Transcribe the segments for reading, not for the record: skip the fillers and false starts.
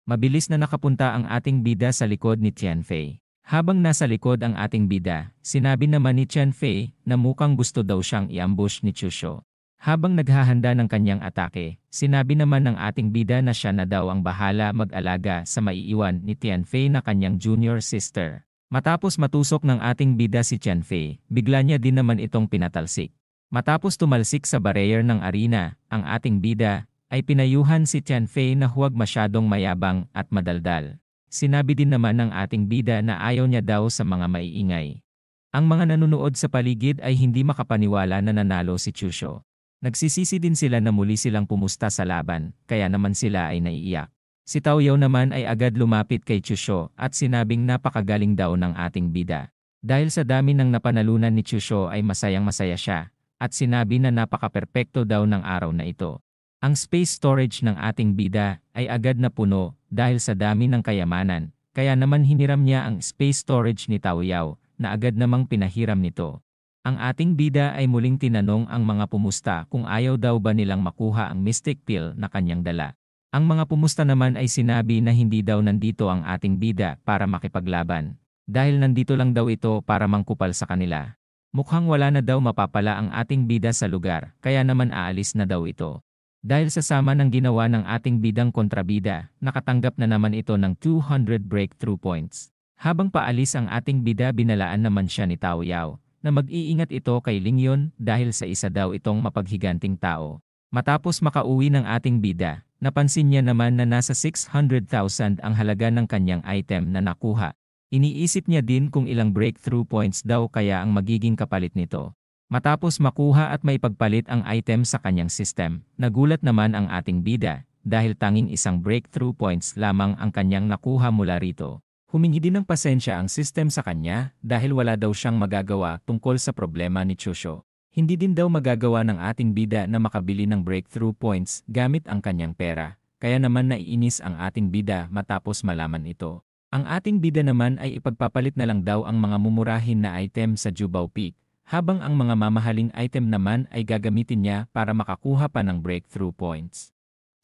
Mabilis na nakapunta ang ating bida sa likod ni Tianfei. Habang nasa likod ang ating bida, sinabi naman ni Tianfei na mukhang gusto daw siyang i-ambush ni Chusho. Habang naghahanda ng kanyang atake, sinabi naman ng ating bida na siya na daw ang bahala mag-alaga sa maiiwan ni Tianfei na kanyang junior sister. Matapos matusok ng ating bida si Tianfei, bigla niya din naman itong pinatalsik. Matapos tumalsik sa barrier ng arena, ang ating bida ay pinayuhan si Tianfei na huwag masyadong mayabang at madaldal. Sinabi din naman ng ating bida na ayaw niya daw sa mga maiingay. Ang mga nanunood sa paligid ay hindi makapaniwala na nanalo si Chusho. Nagsisisi din sila na muli silang pumusta sa laban, kaya naman sila ay naiiyak. Si Tao Yao naman ay agad lumapit kay Chusho at sinabing napakagaling daw ng ating bida. Dahil sa dami ng napanalunan ni Chusho ay masayang-masaya siya, at sinabi na napaka-perpekto daw ng araw na ito. Ang space storage ng ating bida ay agad na puno dahil sa dami ng kayamanan, kaya naman hiniram niya ang space storage ni Tao Yao na agad namang pinahiram nito. Ang ating bida ay muling tinanong ang mga pumusta kung ayaw daw ba nilang makuha ang mystic pill na kanyang dala. Ang mga pumusta naman ay sinabi na hindi daw nandito ang ating bida para makipaglaban, dahil nandito lang daw ito para mangkupal sa kanila. Mukhang wala na daw mapapala ang ating bida sa lugar, kaya naman aalis na daw ito. Dahil sa sama ng ginawa ng ating bidang kontrabida, nakatanggap na naman ito ng 200 breakthrough points. Habang paalis ang ating bida, binalaan naman siya ni Tao Yao na mag-iingat ito kay Lingyon dahil sa isa daw itong mapaghiganting tao. Matapos makauwi ng ating bida, napansin niya naman na nasa 600,000 ang halaga ng kanyang item na nakuha. Iniisip niya din kung ilang breakthrough points daw kaya ang magiging kapalit nito. Matapos makuha at maipagpalit ang item sa kanyang system, nagulat naman ang ating bida dahil tanging isang breakthrough points lamang ang kanyang nakuha mula rito. Humingi din ng pasensya ang system sa kanya dahil wala daw siyang magagawa tungkol sa problema ni Chusho. Hindi din daw magagawa ng ating bida na makabili ng breakthrough points gamit ang kanyang pera, kaya naman naiinis ang ating bida matapos malaman ito. Ang ating bida naman ay ipagpapalit na lang daw ang mga mumurahin na item sa Jubao Peak, habang ang mga mamahaling item naman ay gagamitin niya para makakuha pa ng breakthrough points.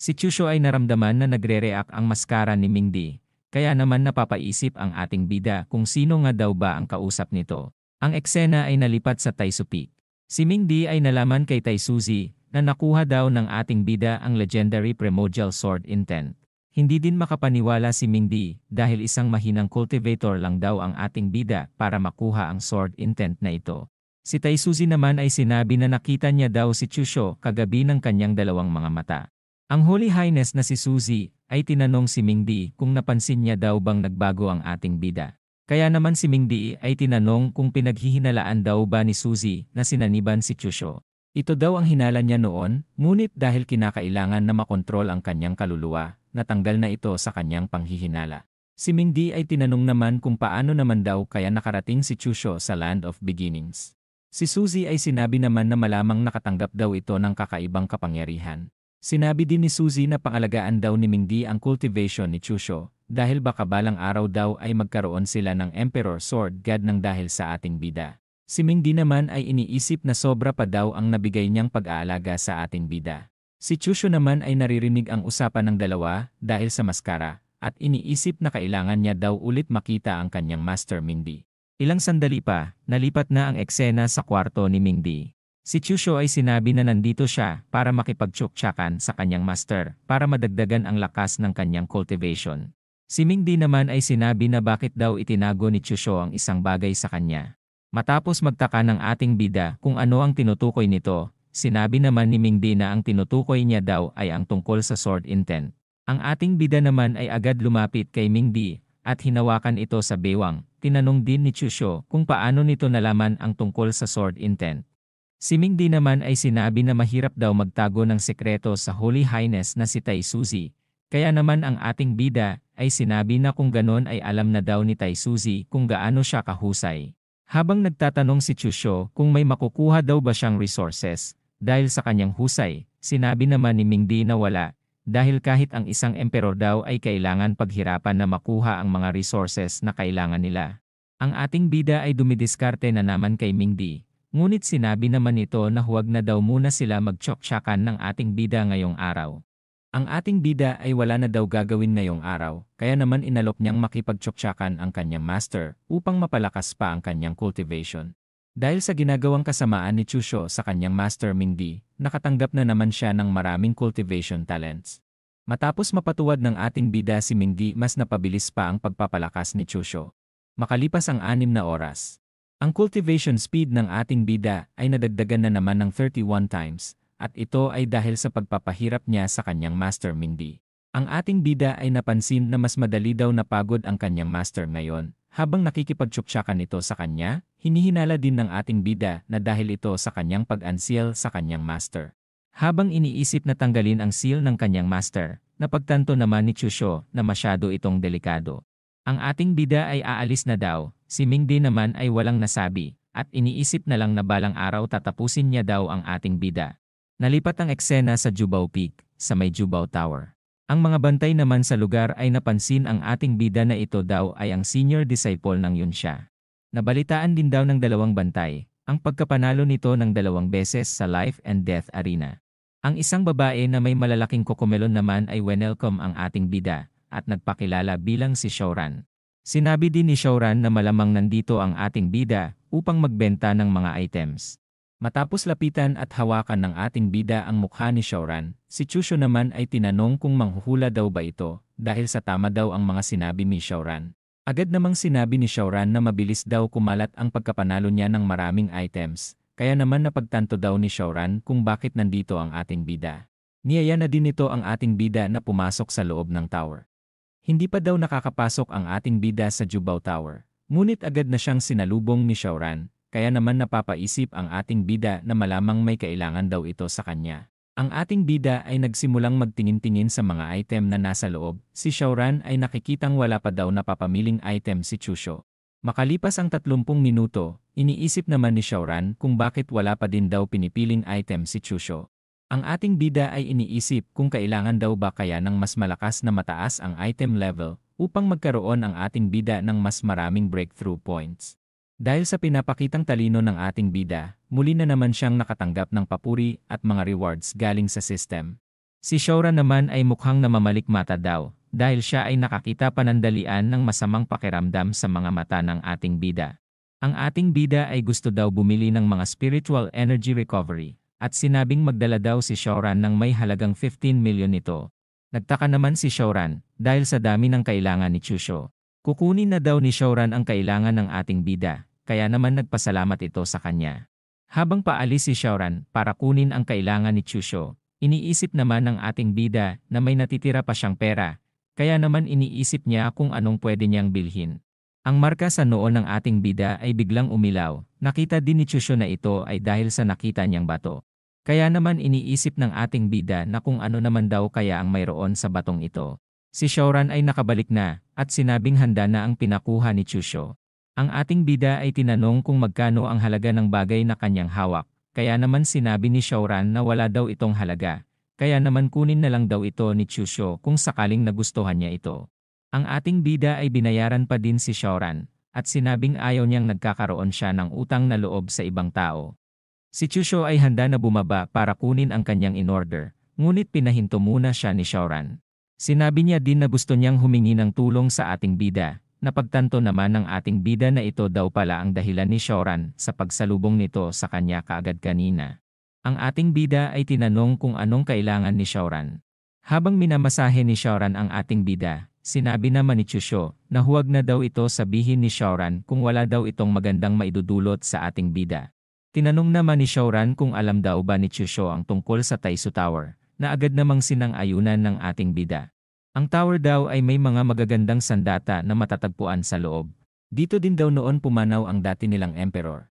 Si Chusho ay naramdaman na nagre-react ang maskara ni Mingdi, kaya naman napapaisip ang ating bida kung sino nga daw ba ang kausap nito. Ang eksena ay nalipat sa Taisu Peak. Si Mingdi ay nalaman kay Taisuzi na nakuha daw ng ating bida ang legendary primordial sword intent. Hindi din makapaniwala si Mingdi dahil isang mahinang cultivator lang daw ang ating bida para makuha ang sword intent na ito. Si Taisuzi naman ay sinabi na nakita niya daw si Chusho kagabi ng kanyang dalawang mga mata. Ang Holy Highness na si Suzy ay tinanong si Mingdi kung napansin niya daw bang nagbago ang ating bida. Kaya naman si Mingdi ay tinanong kung pinaghihinalaan daw ba ni Suzy na sinaniban si Chusho. Ito daw ang hinala niya noon, ngunit dahil kinakailangan na makontrol ang kanyang kaluluwa, natanggal na ito sa kanyang panghihinala. Si Mingdi ay tinanong naman kung paano naman daw kaya nakarating si Chusho sa Land of Beginnings. Si Suzy ay sinabi naman na malamang nakatanggap daw ito ng kakaibang kapangyarihan. Sinabi din ni Suzy na pangalagaan daw ni Mingdi ang cultivation ni Chusho, dahil baka balang araw daw ay magkaroon sila ng Emperor Sword God ng dahil sa ating bida. Si Mingdi naman ay iniisip na sobra pa daw ang nabigay niyang pag-aalaga sa ating bida. Si Chusho naman ay naririnig ang usapan ng dalawa dahil sa maskara, at iniisip na kailangan niya daw ulit makita ang kanyang master Mingdi. Ilang sandali pa, nalipat na ang eksena sa kwarto ni Mingdi. Si Chusho ay sinabi na nandito siya para makipagtsuktsakan sa kanyang master para madagdagan ang lakas ng kanyang cultivation. Si Mingdi naman ay sinabi na bakit daw itinago ni Chusho ang isang bagay sa kanya. Matapos magtaka ng ating bida kung ano ang tinutukoy nito, sinabi naman ni Mingdi na ang tinutukoy niya daw ay ang tungkol sa sword intent. Ang ating bida naman ay agad lumapit kay Mingdi at hinawakan ito sa bewang. Tinanong din ni Chusho kung paano nito nalaman ang tungkol sa sword intent. Si Mingdi naman ay sinabi na mahirap daw magtago ng sekreto sa Holy Highness na si Taisuzi. Kaya naman ang ating bida ay sinabi na kung ganon ay alam na daw ni Taisuzi kung gaano siya kahusay. Habang nagtatanong si Chusho kung may makukuha daw ba siyang resources, dahil sa kanyang husay, sinabi naman ni Mingdi na wala, dahil kahit ang isang emperor daw ay kailangan paghirapan na makuha ang mga resources na kailangan nila. Ang ating bida ay dumidiskarte na naman kay Mingdi. Ngunit sinabi naman ito na huwag na daw muna sila magtsuktsakan ng ating bida ngayong araw. Ang ating bida ay wala na daw gagawin ngayong araw, kaya naman inalok niyang makipagtsoktsakan ang kanyang master upang mapalakas pa ang kanyang cultivation. Dahil sa ginagawang kasamaan ni Chusho sa kanyang master Mingdi, nakatanggap na naman siya ng maraming cultivation talents. Matapos mapatuwad ng ating bida si Mingdi, mas napabilis pa ang pagpapalakas ni Chusho. Makalipas ang 6 na oras, ang cultivation speed ng ating bida ay nadagdagan na naman ng 31 times. At ito ay dahil sa pagpapahirap niya sa kanyang master Mingdi. Ang ating bida ay napansin na mas madali daw napagod ang kanyang master ngayon. Habang nakikipagtsuksyakan ito sa kanya, hinihinala din ng ating bida na dahil ito sa kanyang pag-unseal sa kanyang master. Habang iniisip na tanggalin ang seal ng kanyang master, napagtanto naman ni Chusho na masyado itong delikado. Ang ating bida ay aalis na daw, si Mingdi naman ay walang nasabi, at iniisip na lang na balang araw tatapusin niya daw ang ating bida. Nalipat ang eksena sa Jubao Peak, sa may Jubao Tower. Ang mga bantay naman sa lugar ay napansin ang ating bida na ito daw ay ang senior disciple ng Yunsha. Nabalitaan din daw ng 2 bantay, ang pagkapanalo nito ng 2 beses sa Life and Death Arena. Ang isang babae na may malalaking kokomelon naman ay welcome ang ating bida, at nagpakilala bilang si Shouran. Sinabi din ni Shouran na malamang nandito ang ating bida upang magbenta ng mga items. Matapos lapitan at hawakan ng ating bida ang mukha ni Shouran, si Chusho naman ay tinanong kung manghuhula daw ba ito dahil sa tama daw ang mga sinabi ni Shouran. Agad namang sinabi ni Shouran na mabilis daw kumalat ang pagkapanalo niya ng maraming items, kaya naman napagtanto daw ni Shouran kung bakit nandito ang ating bida. Niyaya na din ito ang ating bida na pumasok sa loob ng tower. Hindi pa daw nakakapasok ang ating bida sa Jubao Tower, ngunit agad na siyang sinalubong ni Shouran. Kaya naman napapaisip ang ating bida na malamang may kailangan daw ito sa kanya. Ang ating bida ay nagsimulang magtingin-tingin sa mga item na nasa loob. Si Shouran ay nakikitang wala pa daw napapamiling item si Chusho. Makalipas ang 30 minuto, iniisip naman ni Shouran kung bakit wala pa din daw pinipiling item si Chusho. Ang ating bida ay iniisip kung kailangan daw ba kaya ng mas malakas na mataas ang item level upang magkaroon ang ating bida ng mas maraming breakthrough points. Dahil sa pinapakitang talino ng ating bida, muli na naman siyang nakatanggap ng papuri at mga rewards galing sa system. Si Shouran naman ay mukhang namamalikmata daw, dahil siya ay nakakita panandalian ng masamang pakiramdam sa mga mata ng ating bida. Ang ating bida ay gusto daw bumili ng mga spiritual energy recovery, at sinabing magdala daw si Shouran ng may halagang 15 million nito. Nagtaka naman si Shouran, dahil sa dami ng kailangan ni Chusho. Kukunin na daw ni Shouran ang kailangan ng ating bida, kaya naman nagpasalamat ito sa kanya. Habang paalis si Shouran para kunin ang kailangan ni Chusho, iniisip naman ng ating bida na may natitira pa siyang pera, kaya naman iniisip niya kung anong pwede niyang bilhin. Ang marka sa noo ng ating bida ay biglang umilaw, nakita din ni Chusho na ito ay dahil sa nakita niyang bato. Kaya naman iniisip ng ating bida na kung ano naman daw kaya ang mayroon sa batong ito. Si Shouran ay nakabalik na, at sinabing handa na ang pinakuha ni Chusho. Ang ating bida ay tinanong kung magkano ang halaga ng bagay na kanyang hawak, kaya naman sinabi ni Shouran na wala daw itong halaga, kaya naman kunin na lang daw ito ni Chusho kung sakaling nagustuhan niya ito. Ang ating bida ay binayaran pa din si Shouran, at sinabing ayaw niyang nagkakaroon siya ng utang na loob sa ibang tao. Si Chusho ay handa na bumaba para kunin ang kanyang in-order, ngunit pinahinto muna siya ni Shouran. Sinabi niya din na gusto niyang humingi ng tulong sa ating bida. Napagtanto naman ng ating bida na ito daw pala ang dahilan ni Shouran sa pagsalubong nito sa kanya kaagad kanina. Ang ating bida ay tinanong kung anong kailangan ni Shouran. Habang minamasahe ni Shouran ang ating bida, sinabi naman ni Chusho na huwag na daw ito sabihin ni Shouran kung wala daw itong magandang maidudulot sa ating bida. Tinanong naman ni Shouran kung alam daw ba ni Chusho ang tungkol sa Taisu Tower, na agad namang sinang-ayunan ng ating bida. Ang tower daw ay may mga magagandang sandata na matatagpuan sa loob. Dito din daw noon pumanaw ang dati nilang emperor.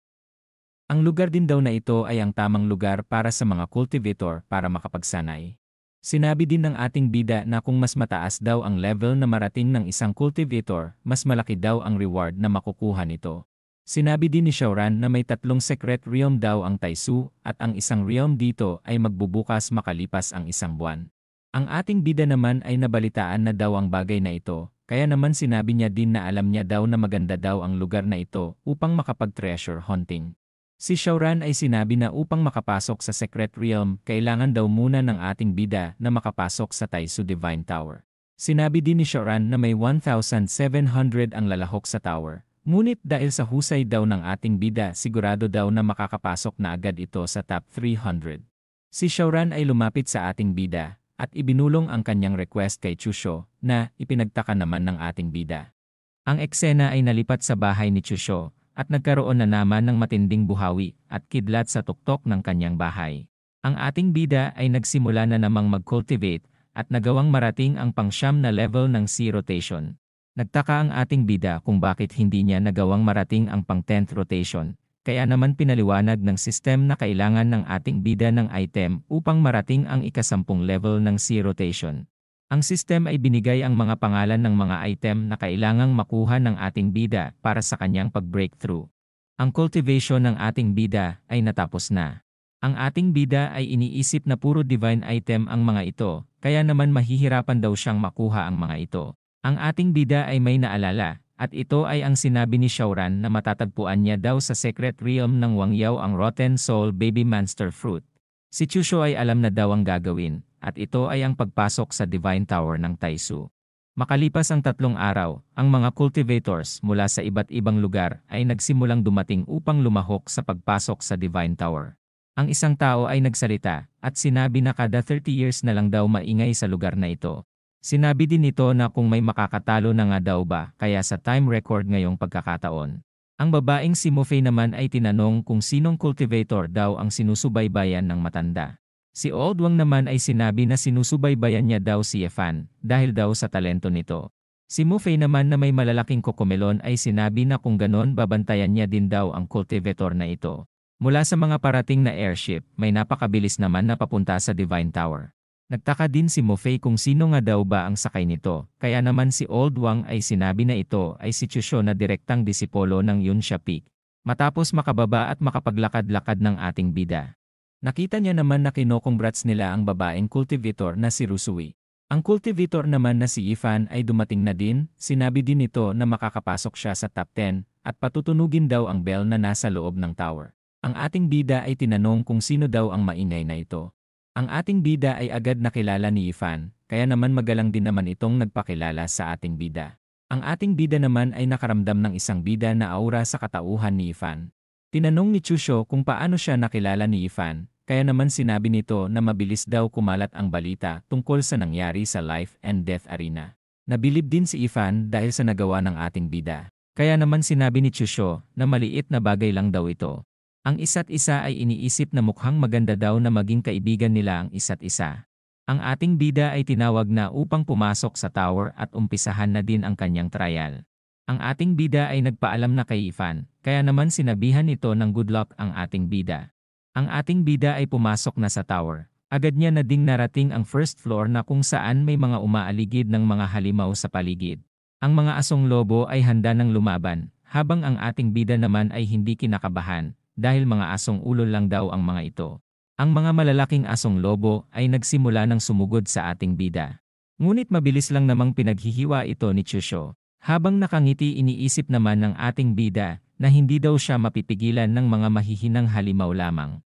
Ang lugar din daw na ito ay ang tamang lugar para sa mga cultivator para makapagsanay. Sinabi din ng ating bida na kung mas mataas daw ang level na marating ng isang cultivator, mas malaki daw ang reward na makukuha nito. Sinabi din ni Shouran na may 3 secret realm daw ang Taisu at ang isang realm dito ay magbubukas makalipas ang 1 buwan. Ang ating bida naman ay nabalitaan na daw ang bagay na ito, kaya naman sinabi niya din na alam niya daw na maganda daw ang lugar na ito upang makapag-treasure hunting. Si Xiaoran ay sinabi na upang makapasok sa Secret Realm, kailangan daw muna ng ating bida na makapasok sa Taisu Divine Tower. Sinabi din ni Xiaoran na may 1,700 ang lalahok sa tower. Ngunit dahil sa husay daw ng ating bida, sigurado daw na makakapasok na agad ito sa top 300. Si Xiaoran ay lumapit sa ating bida at ibinulong ang kanyang request kay Chusho na ipinagtaka naman ng ating bida. Ang eksena ay nalipat sa bahay ni Chusho at nagkaroon na naman ng matinding buhawi at kidlat sa tuktok ng kanyang bahay. Ang ating bida ay nagsimula na namang mag-cultivate at nagawang marating ang pang-siyam na level ng sea rotation. Nagtaka ang ating bida kung bakit hindi niya nagawang marating ang pang-10th rotation, kaya naman pinaliwanag ng sistem na kailangan ng ating bida ng item upang marating ang ika-10 level ng sea rotation. Ang sistem ay binigay ang mga pangalan ng mga item na kailangang makuha ng ating bida para sa kanyang pag-breakthrough. Ang cultivation ng ating bida ay natapos na. Ang ating bida ay iniisip na puro divine item ang mga ito, kaya naman mahihirapan daw siyang makuha ang mga ito. Ang ating bida ay may naalala, at ito ay ang sinabi ni Xiaoran na matatagpuan niya daw sa Secret Realm ng Wang Yao ang Rotten Soul Baby Monster Fruit. Si Chusho ay alam na daw ang gagawin, at ito ay ang pagpasok sa Divine Tower ng Taisu. Makalipas ang 3 araw, ang mga cultivators mula sa iba't ibang lugar ay nagsimulang dumating upang lumahok sa pagpasok sa Divine Tower. Ang isang tao ay nagsalita at sinabi na kada 30 years na lang daw maingay sa lugar na ito. Sinabi din nito na kung may makakatalo na nga daw ba kaya sa time record ngayong pagkakataon. Ang babaeng si Mofei naman ay tinanong kung sinong cultivator daw ang sinusubaybayan ng matanda. Si Old Wang naman ay sinabi na sinusubaybayan niya daw si Yefan dahil daw sa talento nito. Si Mofei naman na may malalaking kokomelon ay sinabi na kung ganon babantayan niya din daw ang cultivator na ito. Mula sa mga parating na airship, may napakabilis naman na papunta sa Divine Tower. Nagtaka din si Mofei kung sino nga daw ba ang sakay nito, kaya naman si Old Wang ay sinabi na ito ay si Chusho na direktang disipolo ng Yunsha Peak. Matapos makababa at makapaglakad-lakad ng ating bida. Nakita niya naman na kinokongrats nila ang babaeng cultivator na si Rusui. Ang cultivator naman na si Yifan ay dumating na din, sinabi din nito na makakapasok siya sa top 10 at patutunugin daw ang bell na nasa loob ng tower. Ang ating bida ay tinanong kung sino daw ang maingay na ito. Ang ating bida ay agad nakilala ni Yifan, kaya naman magalang din naman itong nagpakilala sa ating bida. Ang ating bida naman ay nakaramdam ng isang bida na aura sa katauhan ni Yifan. Tinanong ni Chusho kung paano siya nakilala ni Yifan, kaya naman sinabi nito na mabilis daw kumalat ang balita tungkol sa nangyari sa life and death arena. Nabilib din si Yifan dahil sa nagawa ng ating bida. Kaya naman sinabi ni Chusho na maliit na bagay lang daw ito. Ang isa't isa ay iniisip na mukhang maganda daw na maging kaibigan nila ang isa't isa. Ang ating bida ay tinawag na upang pumasok sa tower at umpisahan na din ang kanyang trial. Ang ating bida ay nagpaalam na kay Yifan, kaya naman sinabihan ito ng good luck ang ating bida. Ang ating bida ay pumasok na sa tower. Agad niya na ding narating ang first floor na kung saan may mga umaaligid ng mga halimaw sa paligid. Ang mga asong lobo ay handa ng lumaban, habang ang ating bida naman ay hindi kinakabahan. Dahil mga asong ulo lang daw ang mga ito. Ang mga malalaking asong lobo ay nagsimula ng sumugod sa ating bida. Ngunit mabilis lang namang pinaghihiwa ito ni Chusho. Habang nakangiti iniisip naman ng ating bida na hindi daw siya mapipigilan ng mga mahihinang halimaw lamang.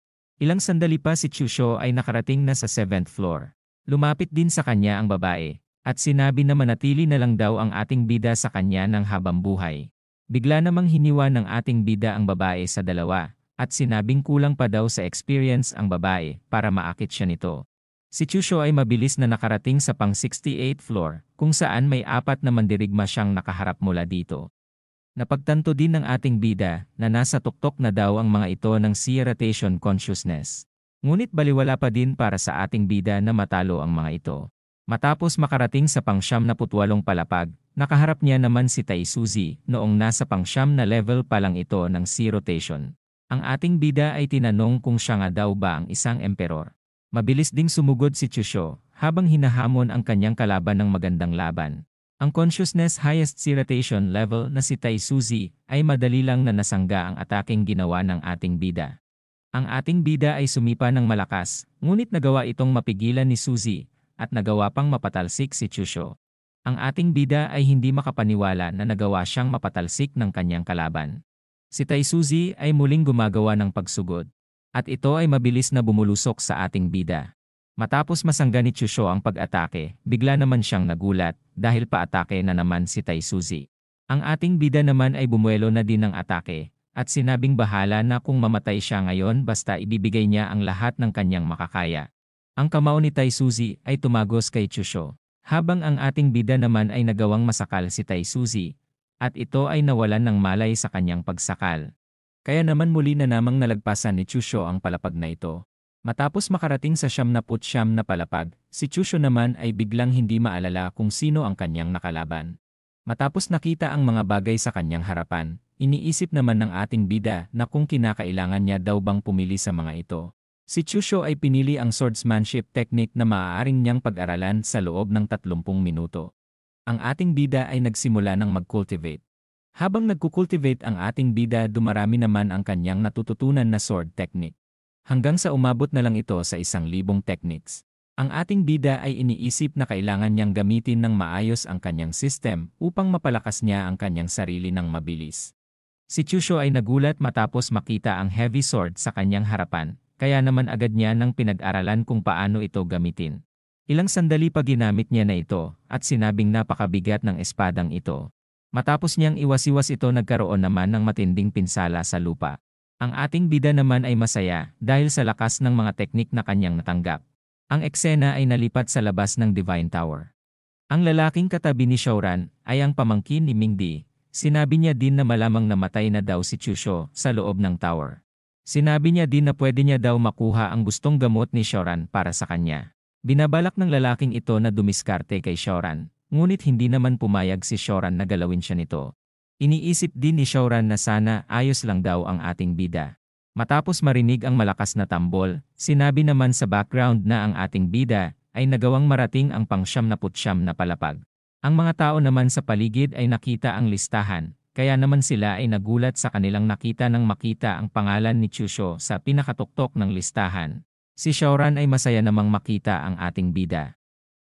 Ilang sandali pa si Chusho ay nakarating na sa 7th floor. Lumapit din sa kanya ang babae at sinabi na manatili na lang daw ang ating bida sa kanya ng habang buhay. Bigla namang hiniwa ng ating bida ang babae sa dalawa, at sinabing kulang pa daw sa experience ang babae para maakit siya nito. Si Chusho ay mabilis na nakarating sa pang 68th floor, kung saan may 4 na mandirigma siyang nakaharap mula dito. Napagtanto din ng ating bida na nasa tuktok na daw ang mga ito ng sea rotation consciousness. Ngunit baliwala pa din para sa ating bida na matalo ang mga ito. Matapos makarating sa pang 78 palapag, nakaharap niya naman si Taisuzi noong nasa pang 9 na level pa lang ito ng sea rotation. Ang ating bida ay tinanong kung siya nga daw ba ang isang emperor. Mabilis ding sumugod si Chusho habang hinahamon ang kanyang kalaban ng magandang laban. Ang consciousness highest sea rotation level na si Taisuzi ay madali lang na nasangga ang ataking ginawa ng ating bida. Ang ating bida ay sumipa ng malakas, ngunit nagawa itong mapigilan ni Suzy at nagawa pang mapatalsik si Chusho. Ang ating bida ay hindi makapaniwala na nagawa siyang mapatalsik ng kanyang kalaban. Si Taisuzi ay muling gumagawa ng pagsugod. At ito ay mabilis na bumulusok sa ating bida. Matapos masangga ni Chusho ang pag-atake, bigla naman siyang nagulat dahil paatake na naman si Taisuzi. Ang ating bida naman ay bumuelo na din ng atake at sinabing bahala na kung mamatay siya ngayon basta ibibigay niya ang lahat ng kanyang makakaya. Ang kamao ni Taisuzi ay tumagos kay Chusho, habang ang ating bida naman ay nagawang masakal si Taisuzi, at ito ay nawalan ng malay sa kanyang pagsakal. Kaya naman muli na namang nalagpasan ni Chusho ang palapag na ito. Matapos makarating sa 79 na palapag, si Chusho naman ay biglang hindi maalala kung sino ang kanyang nakalaban. Matapos nakita ang mga bagay sa kanyang harapan, iniisip naman ng ating bida na kung kinakailangan niya daw bang pumili sa mga ito. Si Chusho ay pinili ang swordsmanship technique na maaaring niyang pag-aralan sa loob ng 30 minuto. Ang ating bida ay nagsimula ng mag-cultivate. Habang nagkukultivate ang ating bida, dumarami naman ang kanyang natututunan na sword technique. Hanggang sa umabot na lang ito sa 1,000 techniques. Ang ating bida ay iniisip na kailangan niyang gamitin ng maayos ang kanyang system upang mapalakas niya ang kanyang sarili ng mabilis. Si Chusho ay nagulat matapos makita ang heavy sword sa kanyang harapan, kaya naman agad niya nang pinag-aralan kung paano ito gamitin. Ilang sandali pa ginamit niya na ito at sinabing napakabigat ng espadang ito. Matapos niyang iwas-iwas ito, nagkaroon naman ng matinding pinsala sa lupa. Ang ating bida naman ay masaya dahil sa lakas ng mga teknik na kanyang natanggap. Ang eksena ay nalipat sa labas ng Divine Tower. Ang lalaking katabi ni Shouran ay ang pamangkin ni Mingdi. Sinabi niya din na malamang namatay na daw si Chusho sa loob ng tower. Sinabi niya din na pwede niya daw makuha ang gustong gamot ni Shouran para sa kanya. Binabalak ng lalaking ito na dumiskarte kay Shouran, ngunit hindi naman pumayag si Shouran na galawin siya nito. Iniisip din ni Shouran na sana ayos lang daw ang ating bida. Matapos marinig ang malakas na tambol, sinabi naman sa background na ang ating bida ay nagawang marating ang pang-79 na palapag. Ang mga tao naman sa paligid ay nakita ang listahan, kaya naman sila ay nagulat sa kanilang nakita nang makita ang pangalan ni Chusho sa pinakatuktok ng listahan. Si Shouran ay masaya namang makita ang ating bida.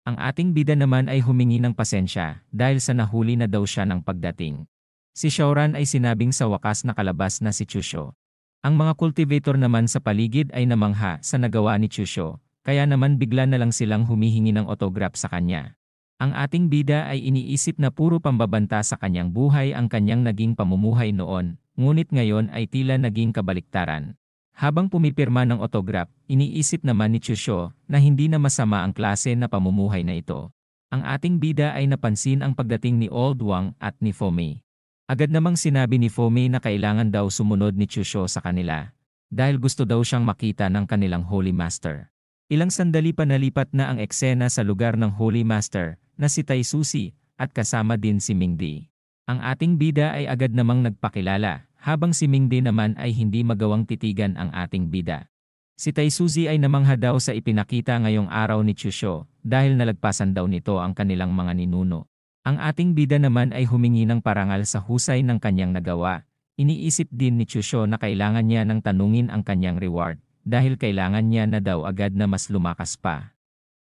Ang ating bida naman ay humingi ng pasensya dahil sa nahuli na daw siya ng pagdating. Si Shouran ay sinabing sa wakas nakalabas na si Chusho. Ang mga cultivator naman sa paligid ay namangha sa nagawa ni Chusho, kaya naman bigla na lang silang humihingi ng autograph sa kanya. Ang ating bida ay iniisip na puro pambabanta sa kanyang buhay ang kanyang naging pamumuhay noon, ngunit ngayon ay tila naging kabaliktaran. Habang pumipirma ng autograph, iniisip naman ni Chusho na hindi na masama ang klase na pamumuhay na ito. Ang ating bida ay napansin ang pagdating ni Old Wang at ni Fomei. Agad namang sinabi ni Fomei na kailangan daw sumunod ni Chusho sa kanila, dahil gusto daw siyang makita ng kanilang Holy Master. Ilang sandali pa nalipat na ang eksena sa lugar ng Holy Master, na si Taisuzi, at kasama din si Mingdi. Ang ating bida ay agad namang nagpakilala, habang si Mingdi naman ay hindi magawang titigan ang ating bida. Si Taisuzi ay namangha daw sa ipinakita ngayong araw ni Chusho, dahil nalagpasan daw nito ang kanilang mga ninuno. Ang ating bida naman ay humingi ng parangal sa husay ng kanyang nagawa. Iniisip din ni Chusho na kailangan niya ng tanungin ang kanyang reward, dahil kailangan niya na daw agad na mas lumakas pa.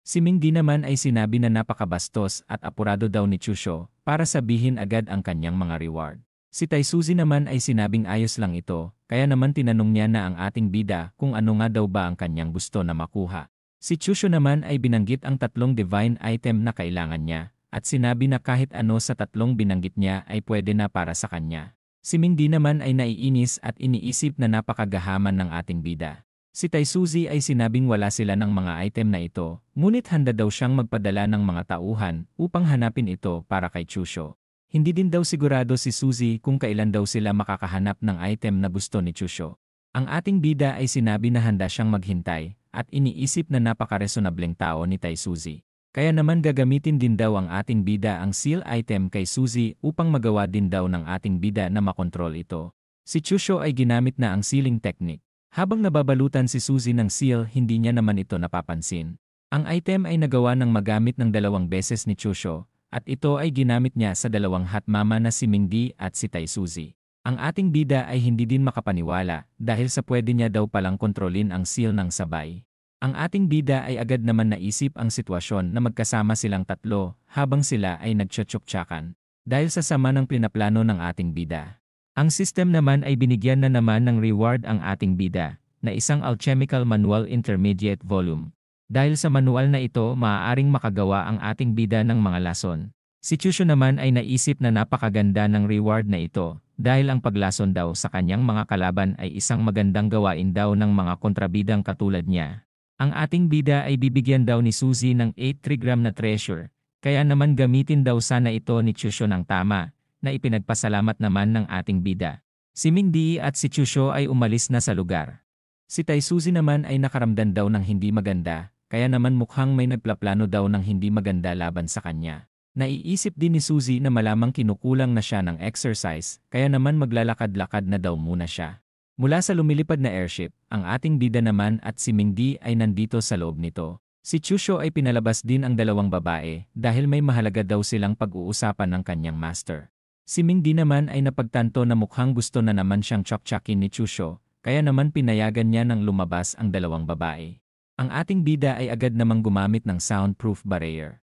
Si Mingdi naman ay sinabi na napakabastos at apurado daw ni Chusho para sabihin agad ang kanyang mga reward. Si Taisuzi naman ay sinabing ayos lang ito, kaya naman tinanong niya na ang ating bida kung ano nga daw ba ang kanyang gusto na makuha. Si Chusho naman ay binanggit ang 3 divine item na kailangan niya, at sinabi na kahit ano sa 3 binanggit niya ay pwede na para sa kanya. Si Mingdi naman ay naiinis at iniisip na napakagahaman ng ating bida. Si Taisuzi ay sinabing wala sila ng mga item na ito, ngunit handa daw siyang magpadala ng mga tauhan upang hanapin ito para kay Chusho. Hindi din daw sigurado si Suzy kung kailan daw sila makakahanap ng item na gusto ni Chusho. Ang ating bida ay sinabi na handa siyang maghintay at iniisip na napakaresonableng tao ni Taisuzi. Kaya naman gagamitin din daw ang ating bida ang seal item kay Suzy upang magawa din daw ng ating bida na makontrol ito. Si Chusho ay ginamit na ang sealing technique. Habang nababalutan si Suzy ng seal, hindi niya naman ito napapansin. Ang item ay nagawa ng magamit ng 2 beses ni Chusho, at ito ay ginamit niya sa 2 hatmama na si Mingdi at si Taisuzi. Ang ating bida ay hindi din makapaniwala dahil sa pwede niya daw palang kontrolin ang seal ng sabay. Ang ating bida ay agad naman naisip ang sitwasyon na magkasama silang 3 habang sila ay nagtsutsuk-tsakan dahil sa sama ng plinaplano ng ating bida. Ang system naman ay binigyan na naman ng reward ang ating bida, na isang Alchemical Manual Intermediate Volume. Dahil sa manual na ito maaaring makagawa ang ating bida ng mga lason. Si Chusho naman ay naisip na napakaganda ng reward na ito, dahil ang paglason daw sa kanyang mga kalaban ay isang magandang gawain daw ng mga kontrabidang katulad niya. Ang ating bida ay bibigyan daw ni Suzy ng 8 trigram na treasure, kaya naman gamitin daw sana ito ni Chusho ng tama, na ipinagpasalamat naman ng ating bida. Si Mingdi at si Chusho ay umalis na sa lugar. Si Taisuzi naman ay nakaramdam daw ng hindi maganda, kaya naman mukhang may nagplaplano daw ng hindi maganda laban sa kanya. Naiisip din ni Suzy na malamang kinukulang na siya ng exercise, kaya naman maglalakad-lakad na daw muna siya. Mula sa lumilipad na airship, ang ating bida naman at si Mingdi ay nandito sa loob nito. Si Chusho ay pinalabas din ang dalawang babae dahil may mahalaga daw silang pag-uusapan ng kanyang master. Si Mingdi naman ay napagtanto na mukhang gusto na naman siyang tsak-tsakin ni Chusho, kaya naman pinayagan niya ng lumabas ang dalawang babae. Ang ating bida ay agad namang gumamit ng soundproof barrier.